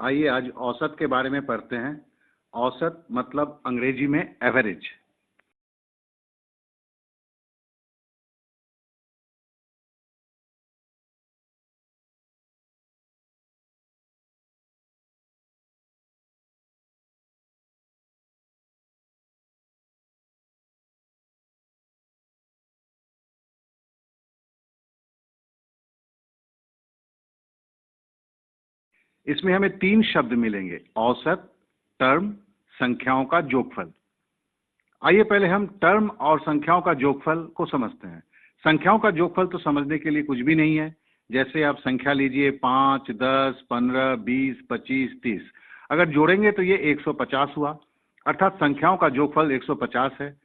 आइए आज औसत के बारे में पढ़ते हैं। औसत मतलब अंग्रेजी में एवरेज। इसमें हमें तीन शब्द मिलेंगे: औसत, टर्म, संख्याओं का जोगफल। आइए पहले हम टर्म और संख्याओं का जोगफल को समझते हैं। संख्याओं का जोगफल तो समझने के लिए कुछ भी नहीं है। जैसे आप संख्या लीजिए 5, 10, 15, 20, 25, 30। अगर जोड़ेंगे तो ये 150 हुआ, अर्थात संख्याओं का जोगफल 150 है।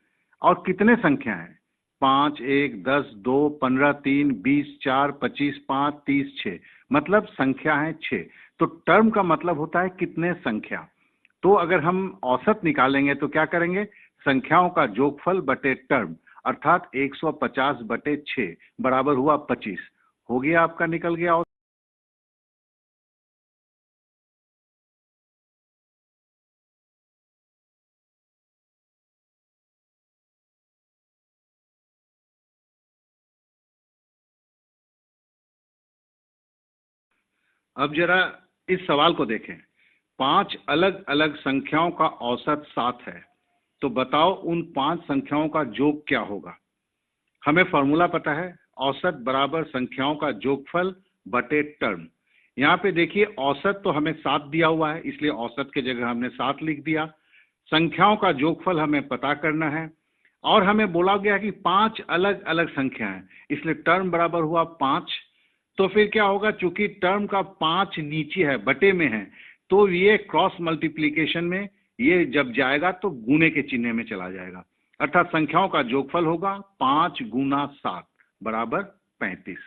और कितने संख्या हैं? 5, 1, 10, 2, 15, 3, 20, 4, 25, 5, 30, 6। मतलब संख्या है 6। तो टर्म का मतलब होता है कितने संख्या। तो अगर हम औसत निकालेंगे तो क्या करेंगे? संख्याओं का जोगफल बटे टर्म, अर्थात 150 बटे 6 बराबर हुआ 25। हो गया, आपका निकल गया औसत। अब जरा इस सवाल को देखें। 5 अलग अलग संख्याओं का औसत 7 है, तो बताओ उन 5 संख्याओं का जोग क्या होगा। हमें फॉर्मूला पता है, औसत बराबर संख्याओं का जोगफल बटे टर्म। यहाँ पे देखिए, औसत तो हमें 7 दिया हुआ है, इसलिए औसत के जगह हमने 7 लिख दिया। संख्याओं का जोगफल हमें पता करना है, और हमें बोला गया कि 5 अलग अलग संख्या है, इसलिए टर्म बराबर हुआ 5। तो फिर क्या होगा? चूंकि टर्म का 5 नीचे है, बटे में है, तो ये क्रॉस मल्टीप्लीकेशन में ये जब जाएगा तो गुणे के चिन्ह में चला जाएगा, अर्थात संख्याओं का जोगफल होगा 5 गुना 7 बराबर 35।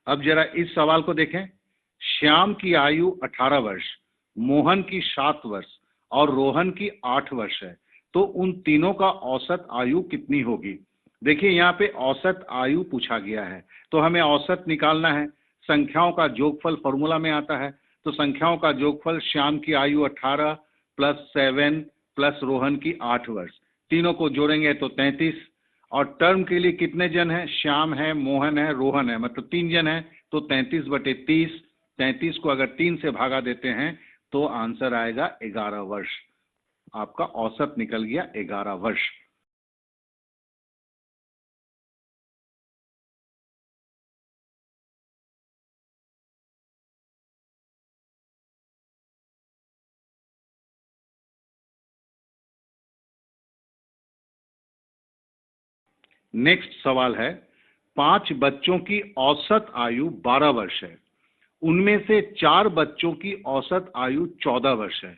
अब जरा इस सवाल को देखें। श्याम की आयु 18 वर्ष, मोहन की 7 वर्ष और रोहन की 8 वर्ष है, तो उन तीनों का औसत आयु कितनी होगी? देखिए, यहाँ पे औसत आयु पूछा गया है, तो हमें औसत निकालना है। संख्याओं का जोगफल फॉर्मूला में आता है, तो संख्याओं का जोगफल श्याम की आयु 18 प्लस 7 प्लस रोहन की 8 वर्ष, तीनों को जोड़ेंगे तो 33। और टर्म के लिए कितने जन हैं? श्याम है, मोहन है, रोहन है, मतलब 3 जन है, तो 33 बटे 30। 33 को अगर 3 से भागा देते हैं तो आंसर आएगा 11 वर्ष। आपका औसत निकल गया 11 वर्ष। नेक्स्ट सवाल है, 5 बच्चों की औसत आयु 12 वर्ष है, उनमें से 4 बच्चों की औसत आयु 14 वर्ष है।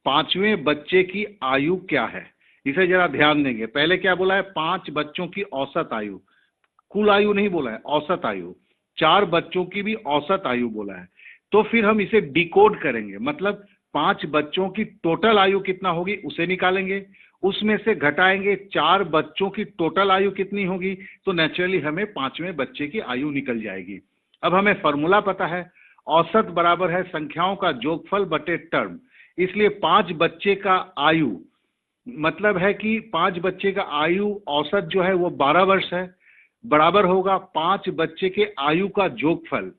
पांचवें बच्चे की आयु क्या है? इसे जरा ध्यान देंगे। पहले क्या बोला है? 5 बच्चों की औसत आयु, कुल आयु नहीं बोला है, औसत आयु। 4 बच्चों की भी औसत आयु बोला है। तो फिर हम इसे डिकोड करेंगे, मतलब 5 बच्चों की टोटल आयु कितना होगी उसे निकालेंगे, उसमें से घटाएंगे 4 बच्चों की टोटल आयु कितनी होगी, तो नेचुरली हमें 5वें बच्चे की आयु निकल जाएगी। अब हमें फॉर्मूला पता है, औसत बराबर है संख्याओं का जोगफल बटे टर्म, इसलिए 5 बच्चे का आयु मतलब है कि 5 बच्चे का आयु औसत जो है वो 12 वर्ष है, बराबर होगा 5 बच्चे के आयु का जोगफल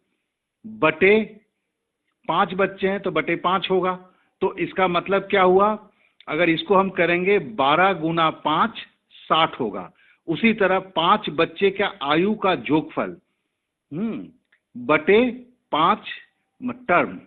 बटे, 5 बच्चे हैं तो बटे 5 होगा। तो इसका मतलब क्या हुआ? अगर इसको हम करेंगे 12 गुना 5 60 होगा। उसी तरह 5 बच्चे का आयु का जोगफल बटे 5 टर्म।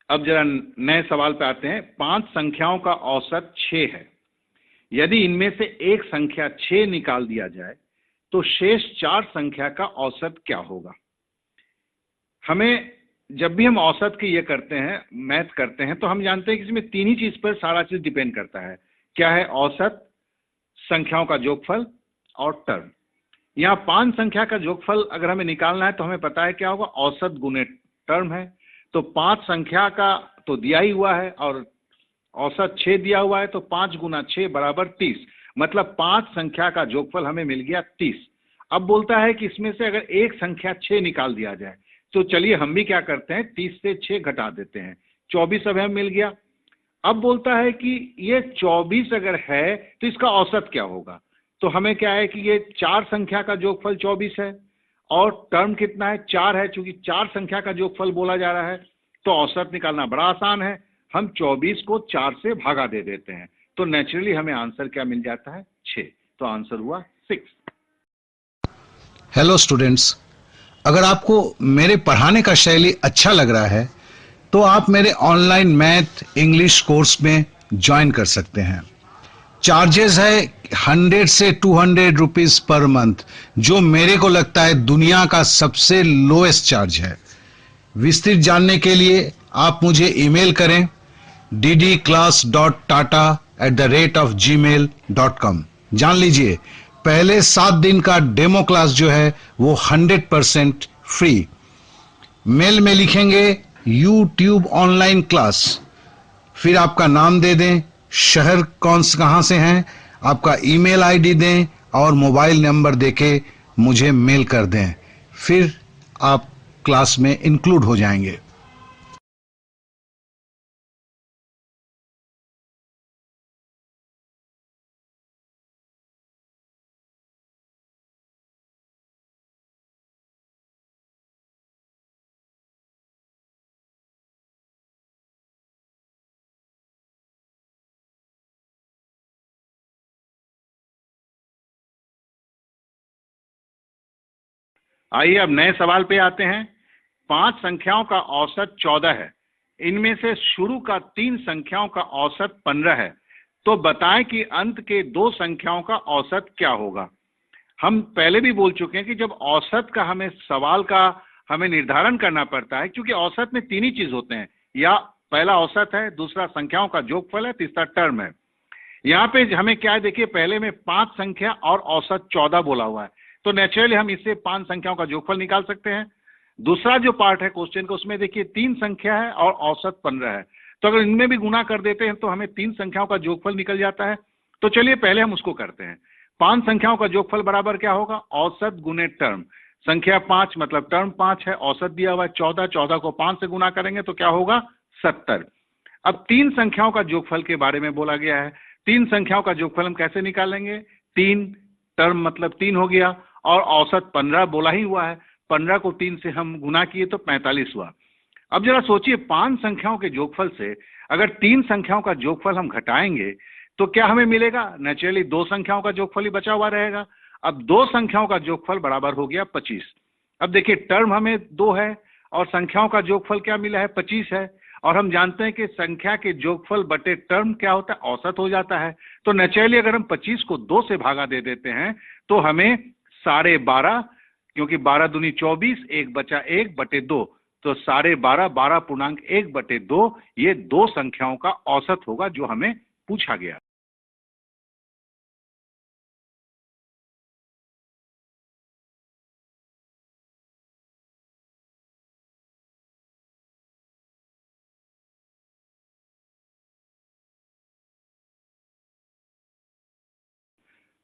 अब जरा नए सवाल पे आते हैं। 5 संख्याओं का औसत 6 है, यदि इनमें से एक संख्या 6 निकाल दिया जाए तो शेष 4 संख्या का औसत क्या होगा? हमें जब भी हम औसत की ये करते हैं, मैथ करते हैं, तो हम जानते हैं कि इसमें तीन ही चीज पर सारा चीज डिपेंड करता है। क्या है? औसत, संख्याओं का जोगफल और टर्म। यहाँ 5 संख्या का जोगफल अगर हमें निकालना है तो हमें पता है क्या होगा? औसत गुने टर्म है। तो 5 संख्या का तो दिया ही हुआ है और औसत 6 दिया हुआ है, तो 5 गुना 6 बराबर 30, मतलब 5 संख्या का जोगफल हमें मिल गया 30। अब बोलता है कि इसमें से अगर एक संख्या 6 निकाल दिया जाए, तो चलिए हम भी क्या करते हैं, 30 से 6 घटा देते हैं, 24 अब हमें मिल गया। अब बोलता है कि ये 24 अगर है तो इसका औसत क्या होगा? तो हमें क्या है कि ये 4 संख्या का जोगफल 24 है और टर्म कितना है? 4 है। चूंकि 4 संख्या का जोगफल बोला जा रहा है तो औसत निकालना बड़ा आसान है, हम 24 को 4 से भागा दे देते हैं, तो नेचुरली हमें आंसर क्या मिल जाता है? 6। तो आंसर हुआ 6। हेलो स्टूडेंट्स, अगर आपको मेरे पढ़ाने का शैली अच्छा लग रहा है तो आप मेरे ऑनलाइन मैथ इंग्लिश कोर्स में ज्वाइन कर सकते हैं। चार्जेस है 100 से 200 रुपीज पर मंथ, जो मेरे को लगता है दुनिया का सबसे लोएस्ट चार्ज है। विस्तृत जानने के लिए आप मुझे ईमेल करें ddclass.tata@gmail.com। जान लीजिए, पहले 7 दिन का डेमो क्लास जो है वो 100% फ्री। मेल में लिखेंगे यूट्यूब ऑनलाइन क्लास, फिर आपका नाम दे दें, शहर कहां से हैं, आपका ईमेल आईडी दें और मोबाइल नंबर देके मुझे मेल कर दें, फिर आप क्लास में इंक्लूड हो जाएंगे। आइए अब नए सवाल पे आते हैं। 5 संख्याओं का औसत 14 है, इनमें से शुरू का 3 संख्याओं का औसत 15 है, तो बताएं कि अंत के 2 संख्याओं का औसत क्या होगा। हम पहले भी बोल चुके हैं कि जब औसत का हमें सवाल का हमें निर्धारण करना पड़ता है, क्योंकि औसत में 3 ही चीज होते हैं, या पहला औसत है, दूसरा संख्याओं का जोगफल है, तीसरा टर्म है। यहाँ पे हमें क्या है, देखिए पहले में 5 संख्या और औसत 14 बोला हुआ है, तो नेचुरली हम इससे 5 संख्याओं का जोगफल निकाल सकते हैं। दूसरा जो पार्ट है क्वेश्चन का, उसमें देखिए 3 संख्या है और औसत 15 है, तो अगर इनमें भी गुना कर देते हैं तो हमें 3 संख्याओं का जोगफल निकल जाता है। तो चलिए पहले हम उसको करते हैं। 5 संख्याओं का जोगफल बराबर क्या होगा? औसत गुने टर्म। संख्या 5 मतलब टर्म 5 है, औसत दिया हुआ है 14, 14 को 5 से गुना करेंगे तो क्या होगा? 70। अब 3 संख्याओं का जोगफल के बारे में बोला गया है। 3 संख्याओं का जोगफल हम कैसे निकालेंगे? 3 टर्म मतलब 3 हो गया और औसत 15 बोला ही हुआ है, 15 को 3 से हम गुना किए तो 45 हुआ। अब जरा सोचिए, 5 संख्याओं के जोगफल से अगर 3 संख्याओं का जोगफल हम घटाएंगे तो क्या हमें मिलेगा? नेचुरली 2 संख्याओं का जोगफल ही बचा हुआ रहेगा। अब 2 संख्याओं का जोगफल बराबर हो गया 25। अब देखिए टर्म हमें 2 है और संख्याओं का जोगफल क्या मिला है? 25 है, और हम जानते हैं कि संख्या के जोगफल बटे टर्म क्या होता है? औसत हो जाता है। तो नेचुरली अगर हम 25 को 2 से भागा दे देते हैं तो हमें 12.5, क्योंकि 12 दूनी 24, 1 बचा 1 बटे 2, तो 12.5, 12.1 बटे 2, ये 2 संख्याओं का औसत होगा जो हमें पूछा गया।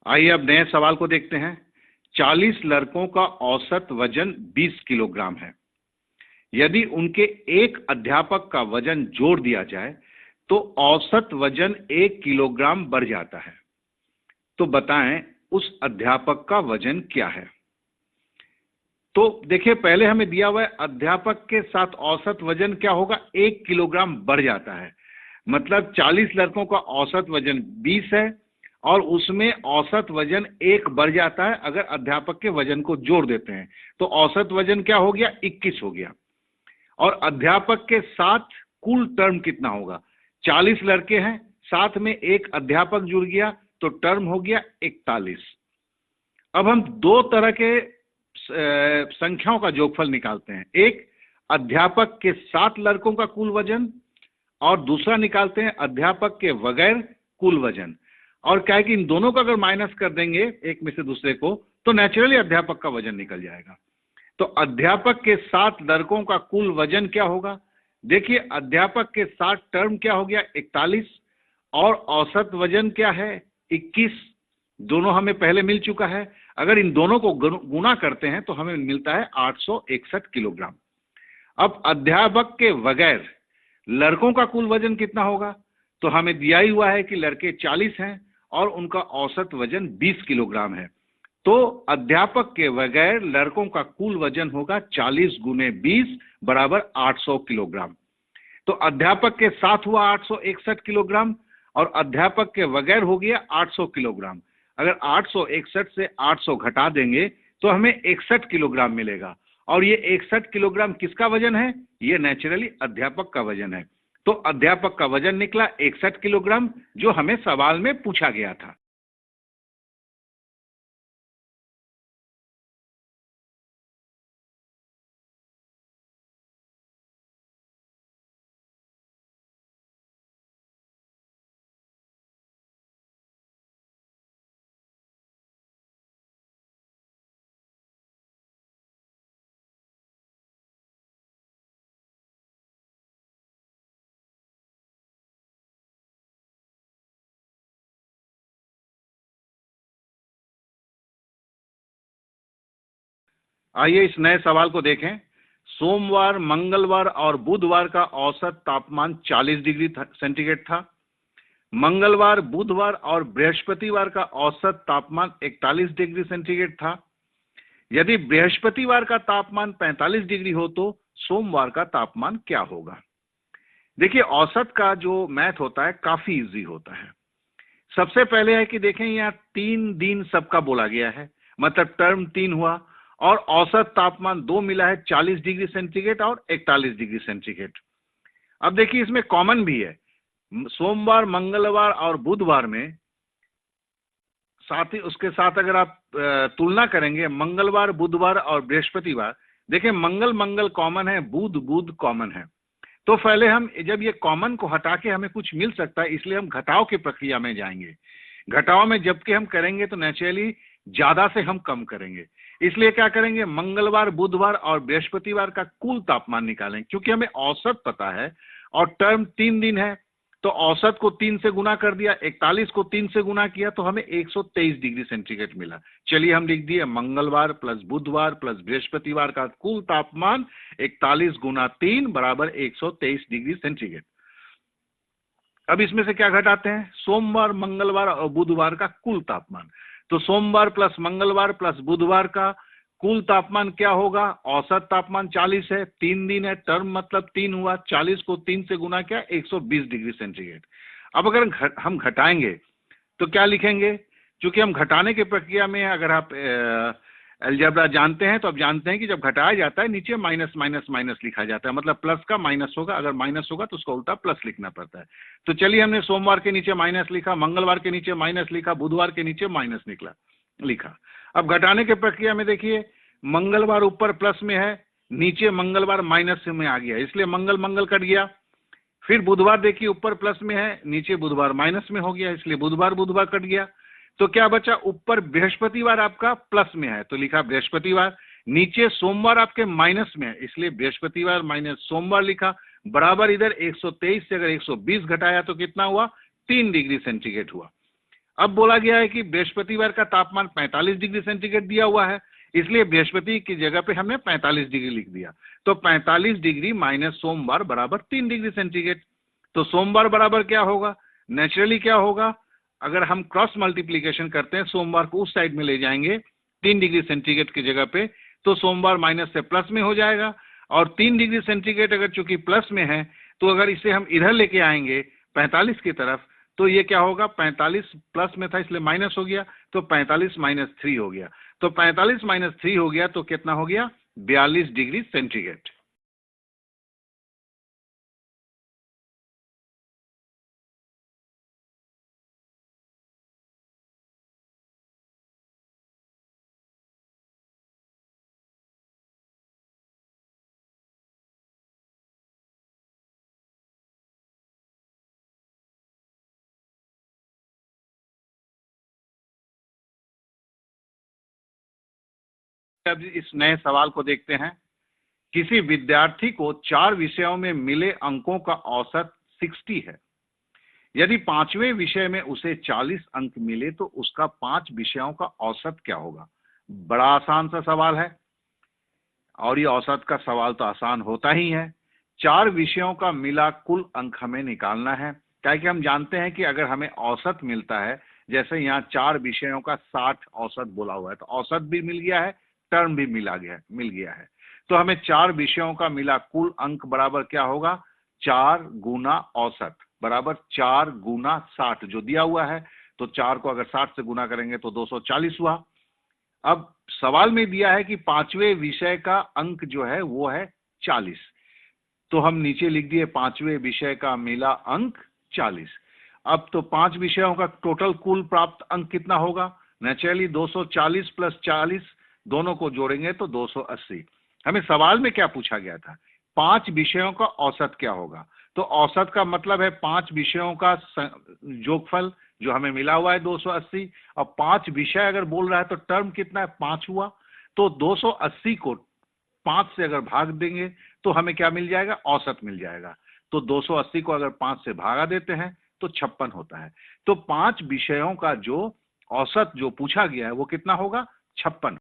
आइए अब नए सवाल को देखते हैं। 40 लड़कों का औसत वजन 20 किलोग्राम है। यदि उनके एक अध्यापक का वजन जोड़ दिया जाए तो औसत वजन 1 किलोग्राम बढ़ जाता है, तो बताएं उस अध्यापक का वजन क्या है। तो देखिए पहले हमें दिया हुआ है अध्यापक के साथ औसत वजन क्या होगा? 1 किलोग्राम बढ़ जाता है, मतलब 40 लड़कों का औसत वजन 20 है और उसमें औसत वजन 1 बढ़ जाता है अगर अध्यापक के वजन को जोड़ देते हैं, तो औसत वजन क्या हो गया? 21 हो गया। और अध्यापक के साथ कुल टर्म कितना होगा? 40 लड़के हैं, साथ में एक अध्यापक जुड़ गया तो टर्म हो गया 41। अब हम 2 तरह के संख्याओं का जोगफल निकालते हैं, एक अध्यापक के साथ लड़कों का कुल वजन और दूसरा निकालते हैं अध्यापक के बगैर कुल वजन। और क्या है कि इन दोनों को अगर माइनस कर देंगे एक में से दूसरे को, तो नेचुरली अध्यापक का वजन निकल जाएगा। तो अध्यापक के 7 लड़कों का कुल वजन क्या होगा? देखिए, अध्यापक के 7 टर्म क्या हो गया? 41, और औसत वजन क्या है? 21। दोनों हमें पहले मिल चुका है। अगर इन दोनों को गुना करते हैं तो हमें मिलता है 861 किलोग्राम। अब अध्यापक के बगैर लड़कों का कुल वजन कितना होगा? तो हमें दिया ही हुआ है कि लड़के 40 हैं और उनका औसत वजन 20 किलोग्राम है। तो अध्यापक के बगैर लड़कों का कुल वजन होगा 40 गुने 20 बराबर 800 किलोग्राम। तो अध्यापक के साथ हुआ 861 किलोग्राम और अध्यापक के बगैर हो गया 800 किलोग्राम। अगर 861 से 800 घटा देंगे तो हमें 61 किलोग्राम मिलेगा। और ये 61 किलोग्राम किसका वजन है? ये नेचुरली अध्यापक का वजन है। तो अध्यापक का वजन निकला 61 किलोग्राम, जो हमें सवाल में पूछा गया था। आइए इस नए सवाल को देखें। सोमवार, मंगलवार और बुधवार का औसत तापमान 40 डिग्री सेंटीग्रेड था। मंगलवार, बुधवार और बृहस्पतिवार का औसत तापमान 41 डिग्री सेंटीग्रेड था। यदि बृहस्पतिवार का तापमान 45 डिग्री हो तो सोमवार का तापमान क्या होगा? देखिए, औसत का जो मैथ होता है काफी इजी होता है। सबसे पहले है कि देखें, यहाँ 3 दिन सबका बोला गया है, मतलब टर्म 3 हुआ, और औसत तापमान 2 मिला है, 40 डिग्री सेंटीग्रेड और 41 डिग्री सेंटीग्रेड। अब देखिए, इसमें कॉमन भी है। सोमवार, मंगलवार और बुधवार में, साथ ही उसके साथ अगर आप तुलना करेंगे मंगलवार, बुधवार और बृहस्पतिवार, देखें मंगल मंगल कॉमन है, बुध बुध कॉमन है। तो पहले हम जब ये कॉमन को हटा के हमें कुछ मिल सकता है, इसलिए हम घटाव की प्रक्रिया में जाएंगे। घटाव में जबकि हम करेंगे तो नेचुरली ज्यादा से हम कम करेंगे। इसलिए क्या करेंगे, मंगलवार, बुधवार और बृहस्पतिवार का कुल तापमान निकालेंगे, क्योंकि हमें औसत पता है और टर्म 3 दिन है। तो औसत को 3 से गुना कर दिया, 41 को 3 से गुना किया तो हमें 123 डिग्री सेंटीग्रेड मिला। चलिए हम लिख दिए मंगलवार प्लस बुधवार प्लस बृहस्पतिवार का कुल तापमान 41 गुना 3 बराबर 123 डिग्री सेंटीग्रेड। अब इसमें से क्या घटाते हैं? सोमवार, मंगलवार और बुधवार का कुल तापमान। तो सोमवार प्लस मंगलवार प्लस बुधवार का कुल तापमान क्या होगा? औसत तापमान 40 है, 3 दिन है, टर्म मतलब 3 हुआ, 40 को 3 से गुना किया 120 डिग्री सेंटीग्रेड। अब अगर हम घटाएंगे तो क्या लिखेंगे? क्योंकि हम घटाने की प्रक्रिया में, अगर आप अलजेब्रा जानते हैं तो आप जानते हैं कि जब घटाया जाता है नीचे माइनस माइनस माइनस लिखा जाता है, मतलब प्लस का माइनस होगा, अगर माइनस होगा तो उसका उल्टा प्लस लिखना पड़ता है। तो चलिए, हमने सोमवार के नीचे माइनस लिखा, मंगलवार के नीचे माइनस लिखा, बुधवार के नीचे माइनस लिखा। अब घटाने की प्रक्रिया में देखिए, मंगलवार ऊपर प्लस में है, नीचे मंगलवार माइनस में आ गया, इसलिए मंगल मंगल कट गया। फिर बुधवार देखिए, ऊपर प्लस में है, नीचे बुधवार माइनस में हो गया, इसलिए बुधवार बुधवार कट गया। तो क्या बचा? ऊपर बृहस्पतिवार आपका प्लस में है तो लिखा बृहस्पतिवार, नीचे सोमवार आपके माइनस में है, इसलिए बृहस्पतिवार माइनस सोमवार लिखा, बराबर इधर 123 से अगर 120 घटाया तो कितना हुआ? 3 डिग्री सेंटीग्रेड हुआ। अब बोला गया है कि बृहस्पतिवार का तापमान 45 डिग्री सेंटीग्रेड दिया हुआ है, इसलिए बृहस्पति की जगह पे हमने 45 डिग्री लिख दिया। तो 45 डिग्री माइनस सोमवार बराबर 3 डिग्री सेंटीग्रेड। तो सोमवार बराबर क्या होगा? नेचुरली क्या होगा, अगर हम क्रॉस मल्टीप्लीकेशन करते हैं, सोमवार को उस साइड में ले जाएंगे 3 डिग्री सेंटीग्रेड की जगह पे, तो सोमवार माइनस से प्लस में हो जाएगा। और 3 डिग्री सेंटीग्रेड अगर चूंकि प्लस में है, तो अगर इसे हम इधर लेके आएंगे 45 की तरफ, तो ये क्या होगा? 45 प्लस में था इसलिए माइनस हो गया, तो 45 माइनस 3 हो गया। तो 45 माइनस 3 हो गया तो कितना हो गया? 42 डिग्री सेंटीग्रेड। अब इस नए सवाल को देखते हैं। किसी विद्यार्थी को 4 विषयों में मिले अंकों का औसत 60 है। यदि 5वें विषय में उसे 40 अंक मिले तो उसका 5 विषयों का औसत क्या होगा। बड़ा आसान सा सवाल है और ये औसत का सवाल तो आसान होता ही है। 4 विषयों का मिला कुल अंक हमें निकालना है, क्या कि हम जानते हैं कि अगर हमें औसत मिलता है, जैसे यहाँ 4 विषयों का 60 औसत बोला हुआ है, तो औसत भी मिल गया है, टर्म भी मिल गया है। तो हमें 4 विषयों का मिला कुल अंक बराबर क्या होगा, 4 गुना औसत बराबर 4 गुना 60 जो दिया हुआ है। तो 4 को अगर 60 से गुना करेंगे तो 240 हुआ। अब सवाल में दिया है कि 5वें विषय का अंक जो है वो है 40, तो हम नीचे लिख दिए 5वें विषय का मिला अंक 40। अब तो 5 विषयों का टोटल कुल प्राप्त अंक कितना होगा, नेचुरली 240 प्लस 40 दोनों को जोड़ेंगे तो 280। हमें सवाल में क्या पूछा गया था, 5 विषयों का औसत क्या होगा। तो औसत का मतलब है 5 विषयों का जोगफल जो हमें मिला हुआ है 280। अब 5 विषय अगर बोल रहा है तो टर्म कितना है, 5 हुआ। तो 280 को 5 से अगर भाग देंगे तो हमें क्या मिल जाएगा, औसत मिल जाएगा। तो 280 को अगर 5 से भागा देते हैं तो 56 होता है। तो 5 विषयों का जो औसत जो पूछा गया है वो कितना होगा, 56।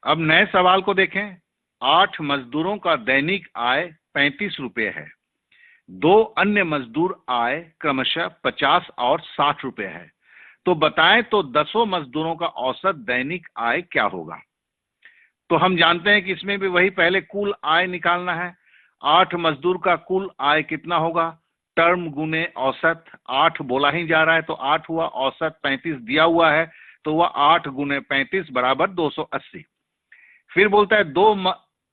अब नए सवाल को देखें। 8 मजदूरों का दैनिक आय 35 रुपए है। 2 अन्य मजदूर आय क्रमशः 50 और 60 रुपए है। तो बताएं तो 10 मजदूरों का औसत दैनिक आय क्या होगा। तो हम जानते हैं कि इसमें भी वही पहले कुल आय निकालना है। 8 मजदूर का कुल आय कितना होगा, टर्म गुने औसत। 8 बोला ही जा रहा है तो 8 हुआ, औसत 35 दिया हुआ है तो वह 8 गुने 35 बराबर 280। फिर बोलता है 2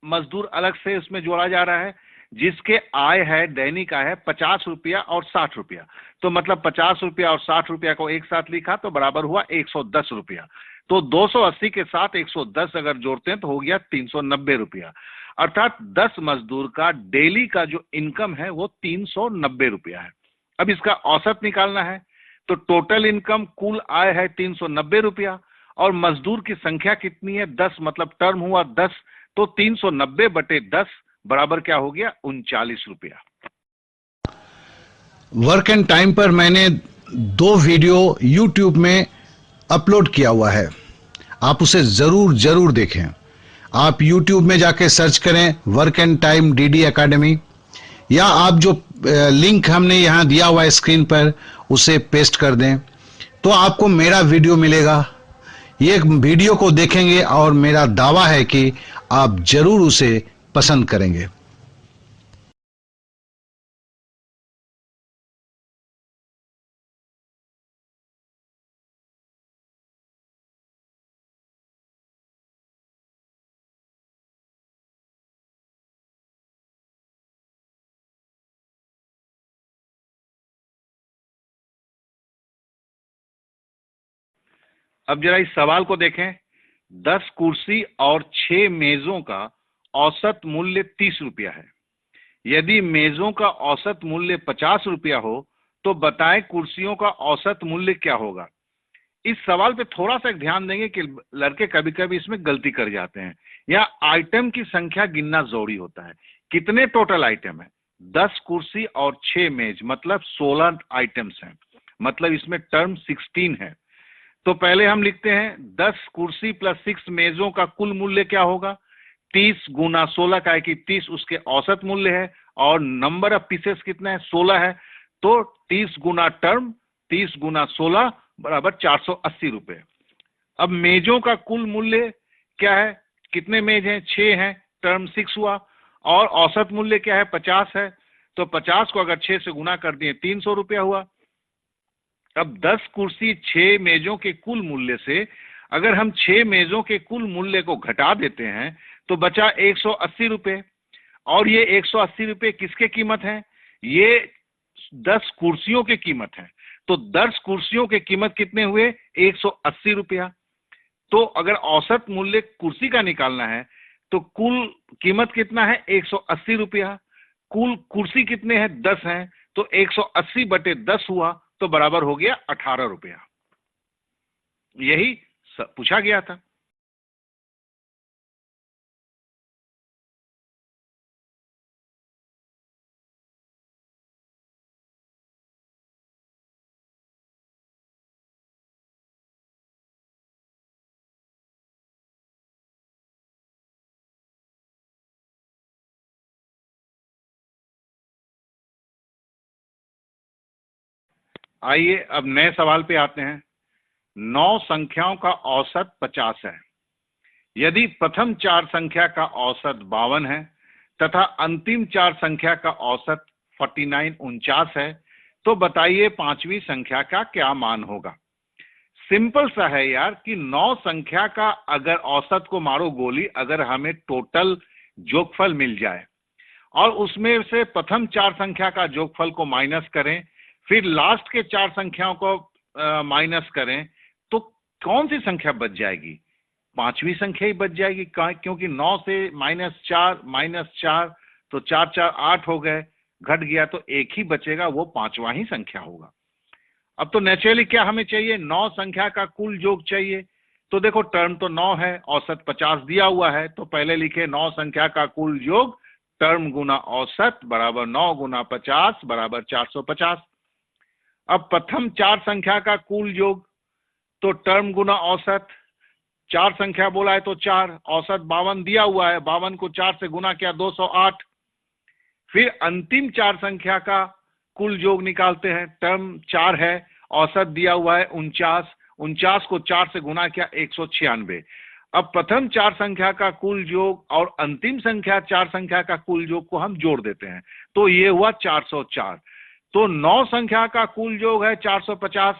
मजदूर अलग से उसमें जोड़ा जा रहा है जिसके आय है, दैनिक आय है 50 रुपया और 60 रुपया। तो मतलब 50 रुपया और 60 रुपया को एक साथ लिखा तो बराबर हुआ 110 रुपया। तो 280 के साथ 110 अगर जोड़ते हैं तो हो गया 390 रुपया। अर्थात 10 मजदूर का डेली का जो इनकम है वो 390 रुपया है। अब इसका औसत निकालना है तो टोटल इनकम कुल आय है 390 रुपया और मजदूर की संख्या कितनी है, 10, मतलब टर्म हुआ 10। तो 390 बटे 10 बराबर क्या हो गया, 39 रुपया। वर्क एंड टाइम पर मैंने 2 वीडियो YouTube में अपलोड किया हुआ है, आप उसे जरूर देखें। आप YouTube में जाके सर्च करें work and time DD academy, या आप जो लिंक हमने यहां दिया हुआ है स्क्रीन पर उसे पेस्ट कर दें तो आपको मेरा वीडियो मिलेगा। ये वीडियो को देखेंगे और मेरा दावा है कि आप जरूर उसे पसंद करेंगे। अब जरा इस सवाल को देखें। 10 कुर्सी और 6 मेजों का औसत मूल्य 30 रुपया है। यदि मेजों का औसत मूल्य 50 रुपया हो तो बताएं कुर्सियों का औसत मूल्य क्या होगा। इस सवाल पे थोड़ा सा ध्यान देंगे कि लड़के कभी कभी इसमें गलती कर जाते हैं। या आइटम की संख्या गिनना जरूरी होता है। कितने टोटल आइटम है, 10 कुर्सी और 6 मेज, मतलब 16 आइटम्स हैं, मतलब इसमें टर्म 16 है। तो पहले हम लिखते हैं 10 कुर्सी प्लस 6 मेजों का कुल मूल्य क्या होगा, 30 गुना 16 का है कि 30 उसके औसत मूल्य है और नंबर ऑफ पीसेस कितना है, 16 है। तो 30 गुना टर्म 30 गुना 16 बराबर 480 रुपए। अब मेजों का कुल मूल्य क्या है, कितने मेज हैं, 6 हैं, टर्म 6 हुआ और औसत मूल्य क्या है, 50 है। तो 50 को अगर 6 से गुना कर दिए 300 रुपया हुआ। अब 10 कुर्सी 6 मेजों के कुल मूल्य से अगर हम 6 मेजों के कुल मूल्य को घटा देते हैं तो बचा 180 रुपए। और ये 180 रुपए किसके कीमत है, ये 10 कुर्सियों की कीमत है। तो 10 कुर्सियों की कीमत कितने हुए? 180 रुपया। तो अगर औसत मूल्य कुर्सी का निकालना है तो कुल कीमत कितना है? 180 रुपया। कुल कुर्सी कितने हैं? 10 हैं, तो 180 बटे 10 हुआ, तो बराबर हो गया 18 रुपया। यही पूछा गया था। आइए अब नए सवाल पे आते हैं। 9 संख्याओं का औसत 50 है। यदि प्रथम 4 संख्या का औसत 52 है तथा अंतिम 4 संख्या का औसत 49 है, तो बताइए पांचवी संख्या का क्या मान होगा। सिंपल सा है यार कि 9 संख्या का अगर औसत को मारो गोली, अगर हमें टोटल जोगफल मिल जाए और उसमें से प्रथम 4 संख्या का जोगफल को माइनस करें, फिर लास्ट के 4 संख्याओं को माइनस करें, तो कौन सी संख्या बच जाएगी? पांचवी संख्या ही बच जाएगी, क्योंकि 9 से -4 तो 4 4 8 हो गए, घट गया तो एक ही बचेगा, वो पांचवा ही संख्या होगा। अब तो नेचुरली क्या हमें चाहिए? 9 संख्या का कुल योग चाहिए। तो देखो टर्म तो 9 है, औसत 50 दिया हुआ है, तो पहले लिखे 9 संख्या का कुल योग टर्म गुना औसत बराबर 9 गुना 50 बराबर 450। अब प्रथम 4 संख्या का कुल योग, तो टर्म गुना औसत, 4 संख्या बोला है तो 4, औसत 52 दिया हुआ है, 52 को 4 से गुना किया 208। फिर अंतिम 4 संख्या का कुल योग निकालते हैं, टर्म 4 है, औसत दिया हुआ है 49, 49 को 4 से गुना किया 196। अब प्रथम 4 संख्या का कुल योग और अंतिम 4 संख्या का कुल योग को हम जोड़ देते हैं, तो ये हुआ 404। तो 9 संख्या का कुल योग है 450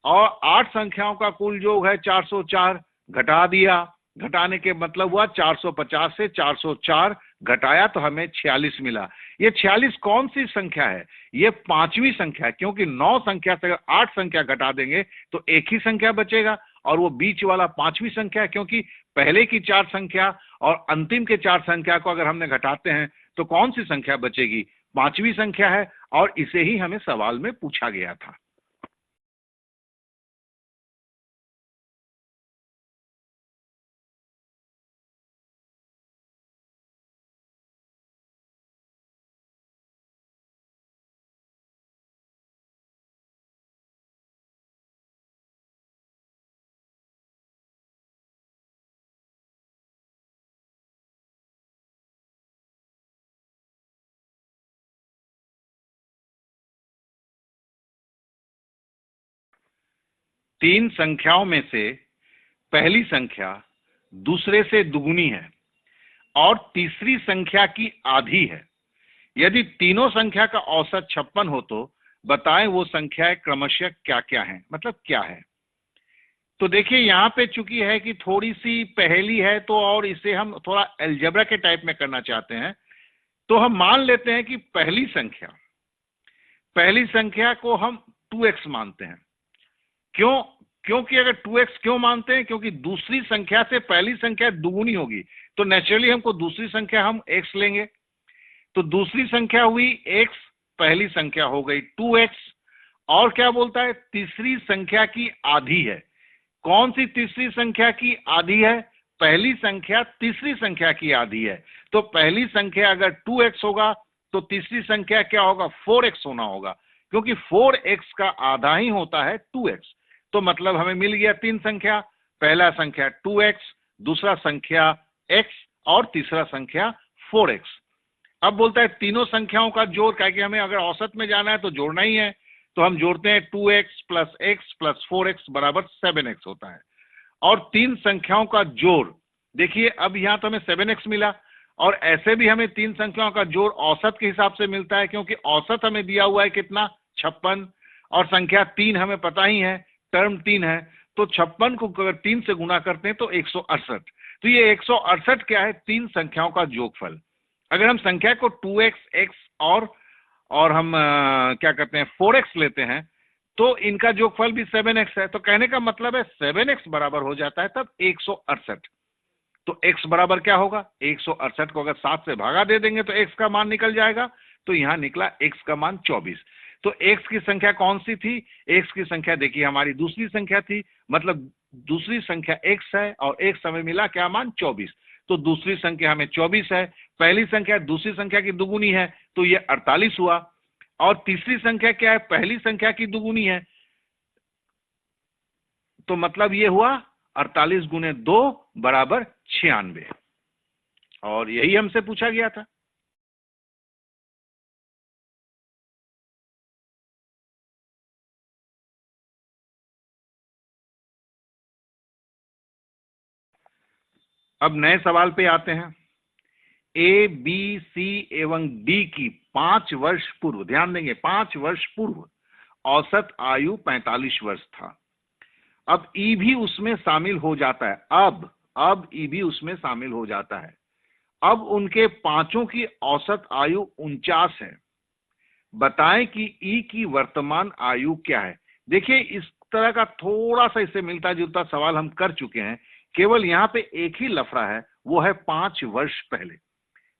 और 8 संख्याओं का कुल योग है 404। घटा दिया, घटाने के मतलब हुआ 450 से 404 घटाया तो हमें 46 मिला। ये 46 कौन सी संख्या है? ये पांचवी संख्या है, क्योंकि 9 संख्या से अगर 8 संख्या घटा देंगे तो एक ही संख्या बचेगा, और वो बीच वाला पांचवी संख्या है, क्योंकि पहले की 4 संख्या और अंतिम के 4 संख्या को अगर हमने घटाते हैं तो कौन सी संख्या बचेगी? पांचवी संख्या है, और इसे ही हमें सवाल में पूछा गया था। तीन संख्याओं में से पहली संख्या दूसरे से दुगुनी है और तीसरी संख्या की आधी है। यदि तीनों संख्या का औसत 56 हो तो बताएं वो संख्याएं क्रमशः क्या क्या हैं, मतलब क्या है। तो देखिए यहां पे चूंकि है कि थोड़ी सी पहेली है, तो और इसे हम थोड़ा अलजेब्रा के टाइप में करना चाहते हैं, तो हम मान लेते हैं कि पहली संख्या को हम 2x मानते हैं। क्यों? क्योंकि अगर 2x क्यों मानते हैं? क्योंकि दूसरी संख्या से पहली संख्या दुगुनी होगी, तो नेचुरली हमको दूसरी संख्या हम x लेंगे। तो दूसरी संख्या हुई x, पहली संख्या हो गई 2x। और क्या बोलता है? तीसरी संख्या की आधी है। कौन सी तीसरी संख्या की आधी है? पहली संख्या तीसरी संख्या की आधी है। तो पहली संख्या अगर 2x होगा तो तीसरी संख्या क्या होगा? 4x होना होगा, क्योंकि 4x का आधा ही होता है 2x। तो मतलब हमें मिल गया 3 संख्या, पहला संख्या 2x, दूसरा संख्या x और तीसरा संख्या 4x। अब बोलता है तीनों संख्याओं का जोड़, क्योंकि हमें अगर औसत में जाना है तो जोड़ना ही है, तो हम जोड़ते हैं 2x plus x plus 4x बराबर 7x होता है। और तीन संख्याओं का जोड़, देखिए अब यहां तो हमें 7x मिला, और ऐसे भी हमें तीन संख्याओं का जोड़ औसत के हिसाब से मिलता है, क्योंकि औसत हमें दिया हुआ है कितना? 56, और संख्या 3 हमें पता ही है, टर्म 3 है, तो 56 को अगर 3 से गुना करते हैं तो 168। तो ये 168 क्या है? तीन संख्याओं का जोगफल। अगर हम संख्या को 2x, x और हम क्या कहते हैं 4x लेते हैं, तो इनका जोगफल भी 7x है। तो कहने का मतलब है 7x बराबर हो जाता है तब 168। तो x बराबर क्या होगा, 168 को अगर 7 से भागा दे देंगे तो x का मान निकल जाएगा। तो यहां निकला x का मान 24। तो x की संख्या कौन सी थी, x की संख्या देखिए हमारी दूसरी संख्या थी, मतलब दूसरी संख्या x है और x हमें मिला क्या मान 24। तो दूसरी संख्या हमें 24 है, पहली संख्या दूसरी संख्या की दुगुनी है तो ये 48 हुआ, और तीसरी संख्या क्या है, पहली संख्या की दुगुनी है, तो मतलब ये हुआ 48 गुने 2 बराबर 96, और यही हमसे पूछा गया था। अब नए सवाल पे आते हैं। ए, बी, सी एवं डी की 5 वर्ष पूर्व, ध्यान देंगे 5 वर्ष पूर्व औसत आयु 45 वर्ष था। अब ई भी उसमें शामिल हो जाता है, अब ई भी उसमें शामिल हो जाता है। अब उनके पांचों की औसत आयु 49 है। बताएं कि ई की वर्तमान आयु क्या है। देखिए इस तरह का थोड़ा सा इससे मिलता जुलता सवाल हम कर चुके हैं, केवल यहां पे एक ही लफड़ा है, वो है 5 वर्ष पहले।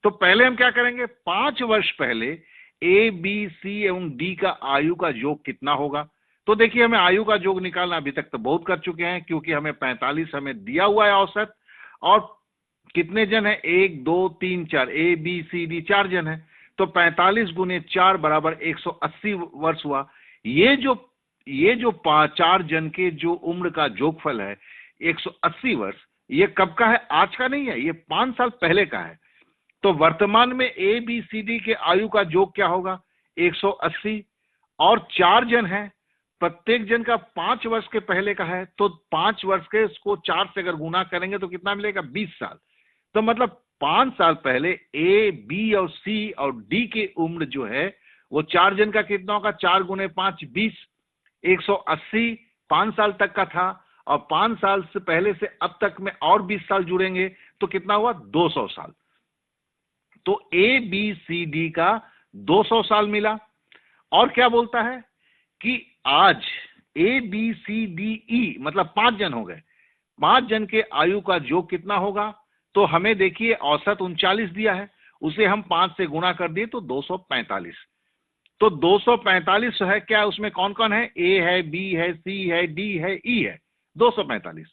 तो पहले हम क्या करेंगे, 5 वर्ष पहले ए, बी, सी एवं डी का आयु का योग कितना होगा। तो देखिए हमें आयु का योग निकालना अभी तक तो बहुत कर चुके हैं, क्योंकि हमें 45 हमें दिया हुआ है औसत, और कितने जन है, 1 2 3 4, ए बी सी डी 4 जन है। तो 45 गुने 4 बराबर 180 वर्ष हुआ। ये जो 4 जन के जो उम्र का जोगफल है 180 वर्ष, ये कब का है, आज का नहीं है, ये 5 साल पहले का है। तो वर्तमान में ए बी सी डी के आयु का योग क्या होगा, 180, और 4 जन है, प्रत्येक जन का 5 वर्ष के पहले का है, तो 5 वर्ष के इसको 4 से अगर गुना करेंगे तो कितना मिलेगा, 20 साल। तो मतलब 5 साल पहले ए, बी और सी और डी की उम्र जो है वो 4 जन का कितना होगा, 4 गुने 5 20, 180 5 साल तक का था, और 5 साल से पहले से अब तक में और 20 साल जुड़ेंगे तो कितना हुआ, 200 साल। तो ए बी सी डी का 200 साल मिला। और क्या बोलता है कि आज A B C D E मतलब 5 जन हो गए, 5 जन के आयु का योग कितना होगा। तो हमें देखिए औसत 39 दिया है, उसे हम 5 से गुणा कर दिए तो 245। तो 245 है क्या, उसमें कौन कौन है, ए है, बी है, सी है, डी है, ई है, 245।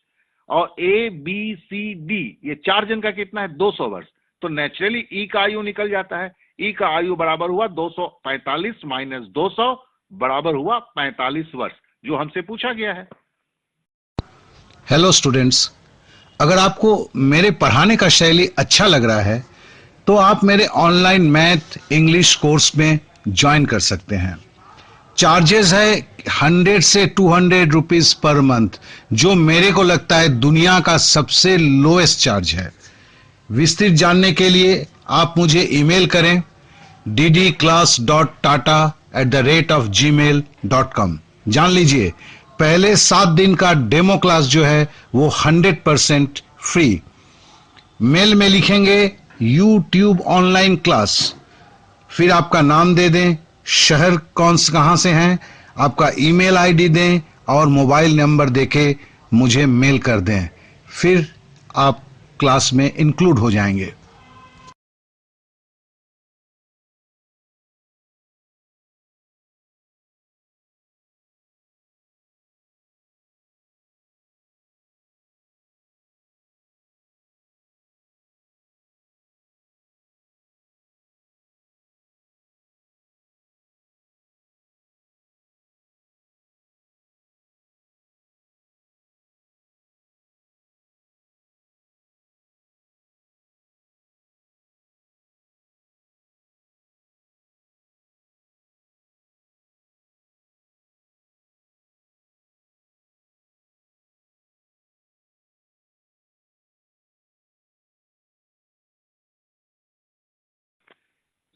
और ए बी सी डी ये 4 जन का कितना है, 200 वर्ष। तो नेचुरली ई का आयु निकल जाता है, ई का आयु बराबर हुआ 245 माइनस 200 बराबर हुआ 45 वर्ष, जो हमसे पूछा गया है। हेलो स्टूडेंट्स, अगर आपको मेरे पढ़ाने का शैली अच्छा लग रहा है तो आप मेरे ऑनलाइन मैथ इंग्लिश कोर्स में ज्वाइन कर सकते हैं। चार्जेस है 100 से 200 रुपीज पर मंथ, जो मेरे को लगता है दुनिया का सबसे लोएस्ट चार्ज है। विस्तृत जानने के लिए आप मुझे ईमेल करें ddclass.tata@gmail.com। जान लीजिए पहले 7 दिन का डेमो क्लास जो है वो 100% फ्री। मेल में लिखेंगे यूट्यूब ऑनलाइन क्लास, फिर आपका नाम दे दें, शहर कहां से हैं, आपका ईमेल आईडी दें और मोबाइल नंबर देके मुझे मेल कर दें, फिर आप क्लास में इंक्लूड हो जाएंगे।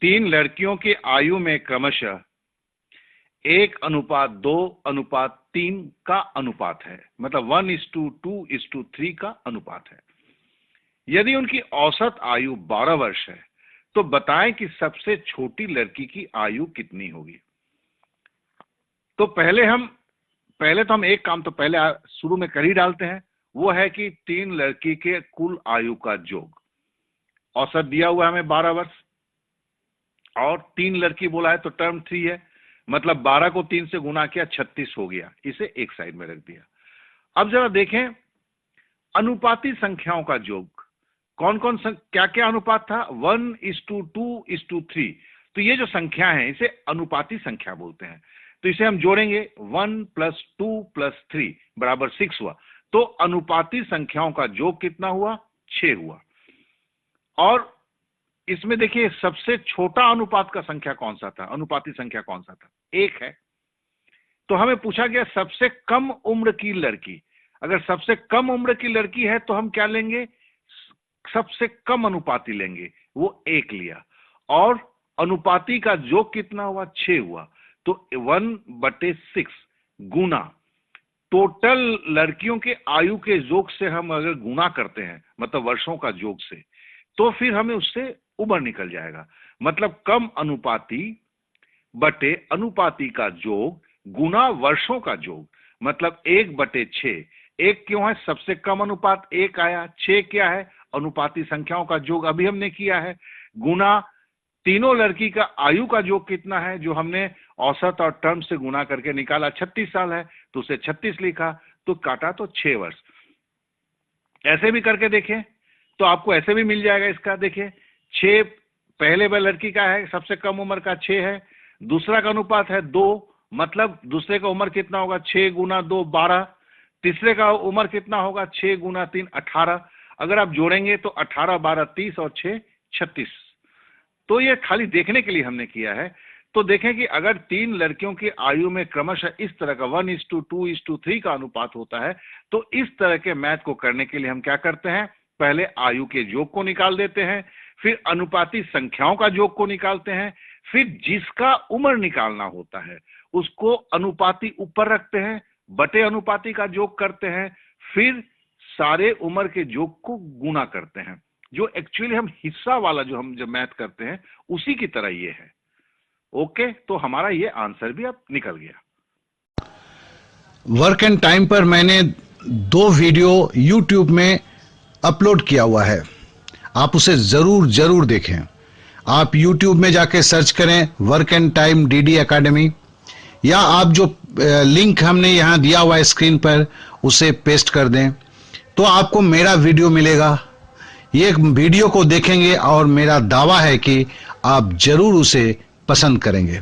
तीन लड़कियों की आयु में क्रमशः 1:2:3 का अनुपात है, मतलब 1:2:3 का अनुपात है। यदि उनकी औसत आयु 12 वर्ष है तो बताएं कि सबसे छोटी लड़की की आयु कितनी होगी। तो पहले हम पहले तो हम एक काम तो पहले शुरू में कर ही डालते हैं, वो है कि 3 लड़की के कुल आयु का योग। औसत दिया हुआ है हमें 12 वर्ष और 3 लड़की बोला है तो टर्म 3 है, मतलब 12 को 3 से गुना किया 36 हो गया, इसे एक साइड में रख दिया। अब जरा देखें अनुपाती संख्याओं का योग, कौन कौन क्या क्या अनुपात था, 1:2:3। तो ये जो संख्या है इसे अनुपाती संख्या बोलते हैं। तो इसे हम जोड़ेंगे 1 + 2 + 3 = 6 हुआ। तो अनुपाती संख्याओं का योग कितना हुआ, 6 हुआ। और इसमें देखिए सबसे छोटा अनुपात का संख्या कौन सा था, अनुपाती संख्या कौन सा था, 1 है। तो हमें पूछा गया सबसे कम उम्र की लड़की, अगर सबसे कम उम्र की लड़की है तो हम क्या लेंगे, सबसे कम अनुपाती लेंगे, वो 1 लिया। और अनुपाती का योग कितना हुआ, 6 हुआ। तो 1/6 गुना टोटल लड़कियों के आयु के योग से हम अगर गुना करते हैं, मतलब वर्षों का योग से, तो फिर हमें उससे उम्र निकल जाएगा। मतलब कम अनुपाती बटे अनुपाती का योग गुना वर्षों का योग, मतलब 1/6। 1 क्यों है, सबसे कम अनुपात 1 आया, 6 क्या है, अनुपाती संख्याओं का योग अभी हमने किया है, गुना तीनों लड़की का आयु का योग कितना है, जो हमने औसत और टर्म से गुना करके निकाला, 36 साल है, तो उसे 36 लिखा, तो काटा तो 6 वर्ष। ऐसे भी करके देखें तो आपको ऐसे भी मिल जाएगा इसका। देखिए 6 पहले वाले लड़की का है, सबसे कम उम्र का 6 है, दूसरा का अनुपात है 2, मतलब दूसरे का उम्र कितना होगा, 6 × 2 = 12, तीसरे का उम्र कितना होगा, 6 × 3 = 18। अगर आप जोड़ेंगे तो 18 12 30 और 6 36। तो ये खाली देखने के लिए हमने किया है। तो देखें कि अगर 3 लड़कियों की आयु में क्रमशः इस तरह का 1:2:3 का अनुपात होता है, तो इस तरह के मैथ को करने के लिए हम क्या करते हैं, पहले आयु के योग को निकाल देते हैं, फिर अनुपाती संख्याओं का योग को निकालते हैं, फिर जिसका उम्र निकालना होता है उसको अनुपाती ऊपर रखते हैं, बटे अनुपाती का योग करते हैं, फिर सारे उम्र के योग को गुना करते हैं। जो एक्चुअली हम हिस्सा वाला जो हम जब मैथ करते हैं उसी की तरह ये है। ओके, तो हमारा ये आंसर भी अब निकल गया। वर्क एंड टाइम पर मैंने 2 वीडियो YouTube में अपलोड किया हुआ है, आप उसे जरूर देखें। आप YouTube में जाके सर्च करें work and time DD academy, या आप जो लिंक हमने यहां दिया हुआ है स्क्रीन पर उसे पेस्ट कर दें तो आपको मेरा वीडियो मिलेगा। ये वीडियो को देखेंगे और मेरा दावा है कि आप जरूर उसे पसंद करेंगे।